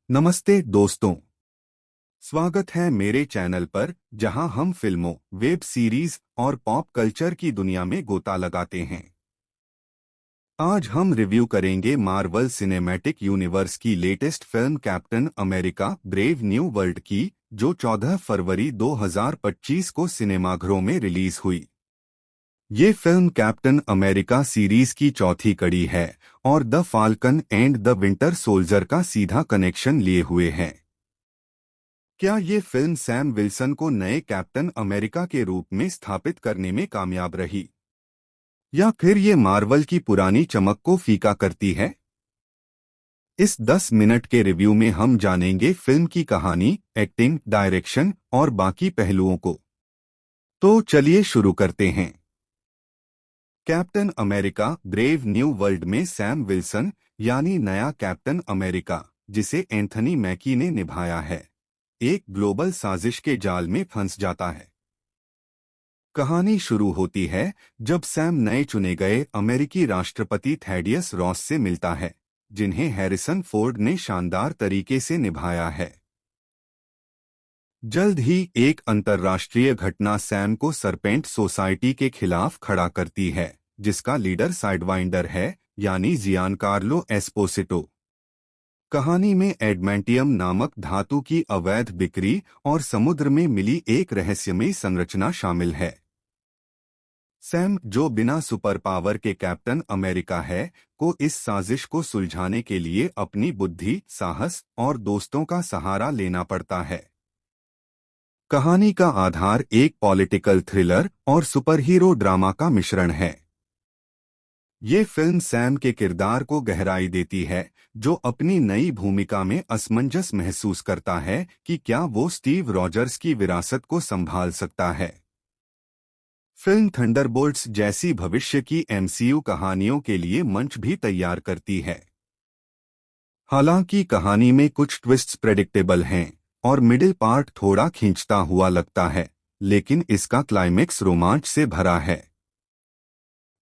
नमस्ते दोस्तों। स्वागत है मेरे चैनल पर जहां हम फिल्मों, वेब सीरीज और पॉप कल्चर की दुनिया में गोता लगाते हैं। आज हम रिव्यू करेंगे मार्वल सिनेमैटिक यूनिवर्स की latest film captain America brave new world की, जो 14 फरवरी 2025 को सिनेमाघरों में रिलीज हुई। ये फिल्म कैप्टन अमेरिका सीरीज की चौथी कड़ी है और the falcon and the winter soldier का सीधा कनेक्शन लिए हुए है। क्या ये फिल्म सैम विल्सन को नए कैप्टन अमेरिका के रूप में स्थापित करने में कामयाब रही, या फिर ये मार्वल की पुरानी चमक को फीका करती है? इस 10 मिनट के रिव्यू में हम जानेंगे फिल्म की कहानी, एक्टिंग, डायरेक्शन और बाकी पहलुओं को। तो चलिए शुरू करते हैं। Captain America brave new world में सैम विल्सन यानी नया कैप्टन अमेरिका, जिसे एंथनी मैकी ने निभाया है, एक ग्लोबल साजिश के जाल में फंस जाता है। कहानी शुरू होती है जब सैम नए चुने गए अमेरिकी राष्ट्रपति थैडियस रॉस से मिलता है, जिन्हें हैरिसन फोर्ड ने शानदार तरीके से निभाया है। जल्द ही एक अंतर्राष्ट्रीय घटना सैम को सरपेंट सोसाइटी के खिलाफ खड़ा करती है, जिसका लीडर साइडवाइंडर है, यानी जियानकार्लो एस्पोसिटो। कहानी में एडमेंटियम नामक धातु की अवैध बिक्री और समुद्र में मिली एक रहस्यमयी संरचना शामिल है। सैम, जो बिना सुपर पावर के कैप्टन अमेरिका है, को इस साजिश को सुलझाने के लिए अपनी बुद्धि, साहस और दोस्तों का सहारा लेना पड़ता है। कहानी का आधार एक पॉलिटिकल थ्रिलर और सुपरहीरो ड्रामा का मिश्रण है। ये फिल्म सैम के किरदार को गहराई देती है, जो अपनी नई भूमिका में असमंजस महसूस करता है कि क्या वो स्टीव रॉजर्स की विरासत को संभाल सकता है। फिल्म थंडरबोल्ट्स जैसी भविष्य की एमसीयू कहानियों के लिए मंच भी तैयार करती है। हालांकि कहानी में कुछ ट्विस्ट्स प्रेडिक्टेबल हैं और मिडिल पार्ट थोड़ा खींचता हुआ लगता है, लेकिन इसका क्लाइमेक्स रोमांच से भरा है।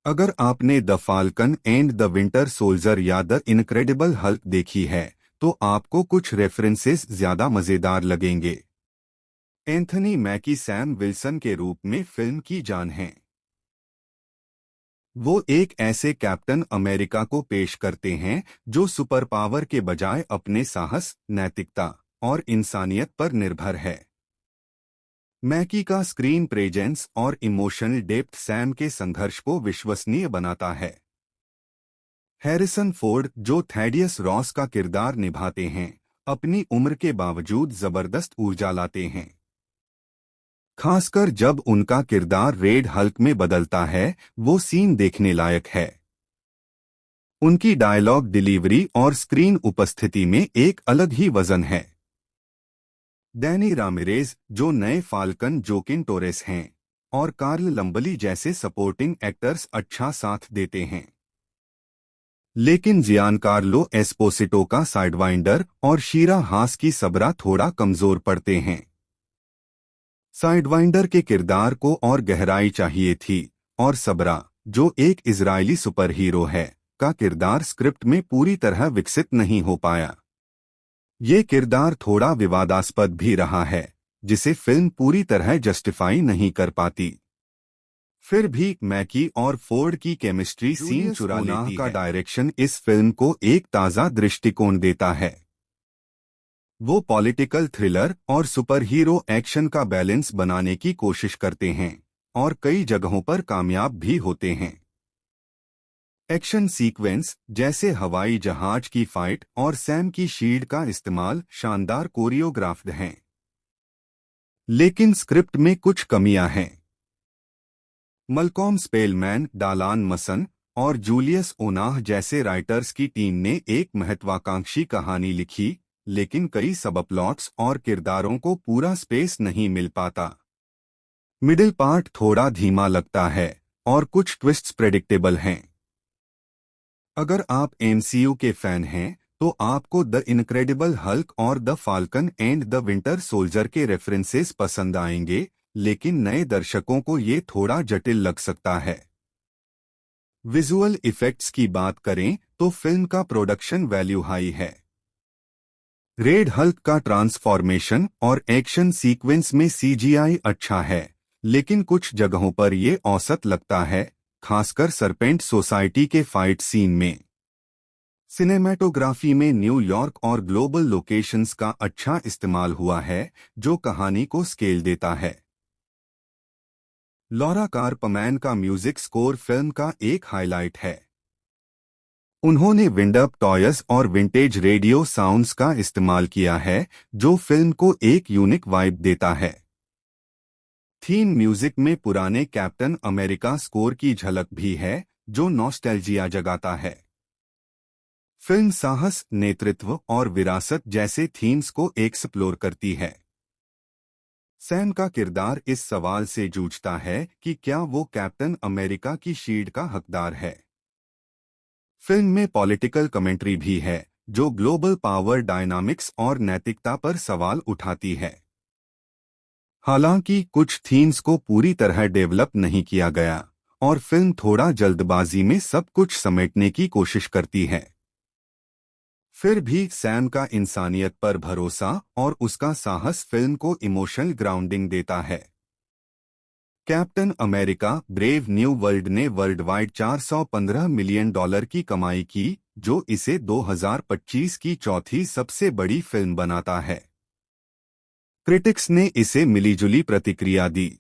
अगर आपने the falcon and the winter soldier या द इनक्रेडिबल हल्क देखी है, तो आपको कुछ रेफरेंसेस ज्यादा मजेदार लगेंगे। एंथनी मैकी सैम विल्सन के रूप में फिल्म की जान हैं। वो एक ऐसे कैप्टन अमेरिका को पेश करते हैं जो सुपर पावर के बजाय अपने साहस, नैतिकता और इंसानियत पर निर्भर है। मैकी का स्क्रीन प्रेजेंस और इमोशनल डेप्थ सैम के संघर्ष को विश्वसनीय बनाता है। हैरिसन फोर्ड, जो थैडियस रॉस का किरदार निभाते हैं, अपनी उम्र के बावजूद जबरदस्त ऊर्जा लाते हैं। खासकर जब उनका किरदार रेड हल्क में बदलता है, वो सीन देखने लायक है। उनकी डायलॉग डिलीवरी और स्क्रीन उपस्थिति में एक अलग ही वजन है। डैनी रामिरेज, जो नए फाल्कन जोकिन टोरेस हैं, और कार्ल लंबली जैसे सपोर्टिंग एक्टर्स अच्छा साथ देते हैं। लेकिन जियानकार्लो एस्पोसिटो का साइडवाइंडर और शीरा हास की सबरा थोड़ा कमजोर पड़ते हैं। साइडवाइंडर के किरदार को और गहराई चाहिए थी, और सबरा, जो एक इजरायली सुपरहीरो है, का किरदार स्क्रिप्ट में पूरी तरह विकसित नहीं हो पाया। ये किरदार थोड़ा विवादास्पद भी रहा है, जिसे फिल्म पूरी तरह जस्टिफाई नहीं कर पाती। फिर भी मैकी और फोर्ड की केमिस्ट्री सीन चुरा लेती है। का डायरेक्शन इस फिल्म को एक ताज़ा दृष्टिकोण देता है। वो पॉलिटिकल थ्रिलर और सुपरहीरो एक्शन का बैलेंस बनाने की कोशिश करते हैं, और कई जगहों पर कामयाब भी होते हैं। एक्शन सीक्वेंस, जैसे हवाई जहाज की फाइट और सैम की शील्ड का इस्तेमाल, शानदार कोरियोग्राफ्ड हैं। लेकिन स्क्रिप्ट में कुछ कमियां हैं। मलकॉम स्पेलमैन, डालान मसन और जूलियस ओनाह जैसे राइटर्स की टीम ने एक महत्वाकांक्षी कहानी लिखी, लेकिन कई सबप्लॉट्स और किरदारों को पूरा स्पेस नहीं मिल पाता। मिडिल पार्ट थोड़ा धीमा लगता है और कुछ ट्विस्ट्स प्रेडिक्टेबल हैं। अगर आप एमसीयू के फैन हैं, तो आपको द इनक्रेडिबल हल्क और the falcon and the winter soldier के रेफरेंसेस पसंद आएंगे, लेकिन नए दर्शकों को ये थोड़ा जटिल लग सकता है। विजुअल इफेक्ट्स की बात करें तो फिल्म का प्रोडक्शन वैल्यू हाई है। रेड हल्क का ट्रांसफॉर्मेशन और एक्शन सीक्वेंस में सीजीआई अच्छा है, लेकिन कुछ जगहों पर ये औसत लगता है, खासकर सरपेंट सोसाइटी के फाइट सीन में। सिनेमेटोग्राफी में न्यूयॉर्क और ग्लोबल लोकेशंस का अच्छा इस्तेमाल हुआ है, जो कहानी को स्केल देता है। लॉरा कार्पमैन का म्यूजिक स्कोर फिल्म का एक हाइलाइट है। उन्होंने विंडअप टॉयज और विंटेज रेडियो साउंड्स का इस्तेमाल किया है, जो फिल्म को एक यूनिक वाइब देता है। थीम म्यूजिक में पुराने कैप्टन अमेरिका स्कोर की झलक भी है, जो नॉस्टैल्जिया जगाता है। फिल्म साहस, नेतृत्व और विरासत जैसे थीम्स को एक्सप्लोर करती है। सैम का किरदार इस सवाल से जूझता है कि क्या वो कैप्टन अमेरिका की शील्ड का हकदार है। फिल्म में पॉलिटिकल कमेंट्री भी है, जो ग्लोबल पावर डायनामिक्स और नैतिकता पर सवाल उठाती है। हालांकि कुछ थीम्स को पूरी तरह डेवलप नहीं किया गया और फिल्म थोड़ा जल्दबाजी में सब कुछ समेटने की कोशिश करती है। फिर भी सैम का इंसानियत पर भरोसा और उसका साहस फिल्म को इमोशनल ग्राउंडिंग देता है। Captain America brave new world ने वर्ल्ड वाइड $415 मिलियन की कमाई की, जो इसे 2025 की चौथी सबसे बड़ी फिल्म बनाता है। क्रिटिक्स ने इसे मिलीजुली प्रतिक्रिया दी।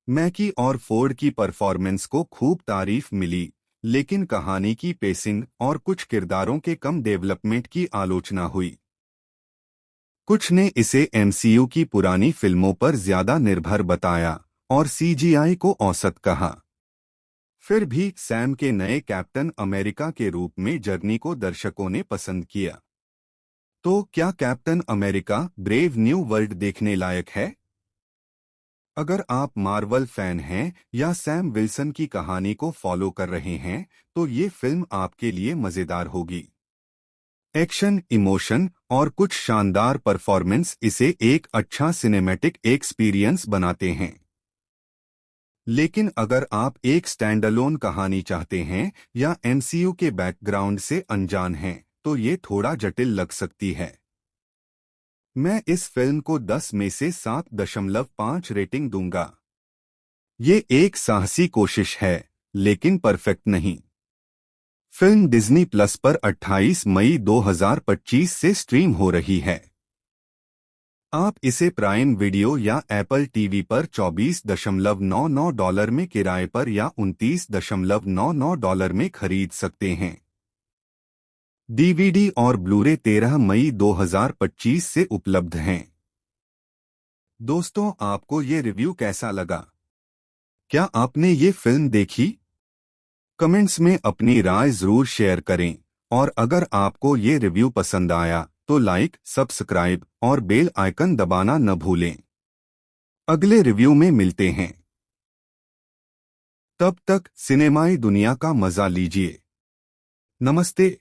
मैकी और फोर्ड की परफॉर्मेंस को खूब तारीफ मिली, लेकिन कहानी की पेसिंग और कुछ किरदारों के कम डेवलपमेंट की आलोचना हुई। कुछ ने इसे एमसीयू की पुरानी फिल्मों पर ज्यादा निर्भर बताया और सीजीआई को औसत कहा। फिर भी सैम के नए कैप्टन अमेरिका के रूप में जर्नी को दर्शकों ने पसंद किया। तो क्या captain America brave new world देखने लायक है? अगर आप मार्वल फैन हैं या सैम विल्सन की कहानी को फॉलो कर रहे हैं, तो ये फिल्म आपके लिए मजेदार होगी। एक्शन, इमोशन और कुछ शानदार परफॉर्मेंस इसे एक अच्छा सिनेमैटिक एक्सपीरियंस बनाते हैं। लेकिन अगर आप एक स्टैंडअलोन कहानी चाहते हैं या एमसीयू के बैकग्राउंड से अनजान हैं, तो ये थोड़ा जटिल लग सकती है। मैं इस फिल्म को 10 में से 7.5 रेटिंग दूंगा। ये एक साहसी कोशिश है, लेकिन परफेक्ट नहीं। फिल्म डिज्नी प्लस पर 28 मई 2025 से स्ट्रीम हो रही है। आप इसे प्राइम वीडियो या एप्पल टीवी पर $24.99 में किराए पर या $29.99 में खरीद सकते हैं। डीवीडी और ब्लूरे 13 मई 2025 से उपलब्ध हैं। दोस्तों, आपको ये रिव्यू कैसा लगा? क्या आपने ये फिल्म देखी? कमेंट्स में अपनी राय जरूर शेयर करें और अगर आपको ये रिव्यू पसंद आया तो लाइक, सब्सक्राइब और बेल आइकन दबाना न भूलें। अगले रिव्यू में मिलते हैं। तब तक सिनेमाई दुनिया का मजा लीजिए। नमस्ते।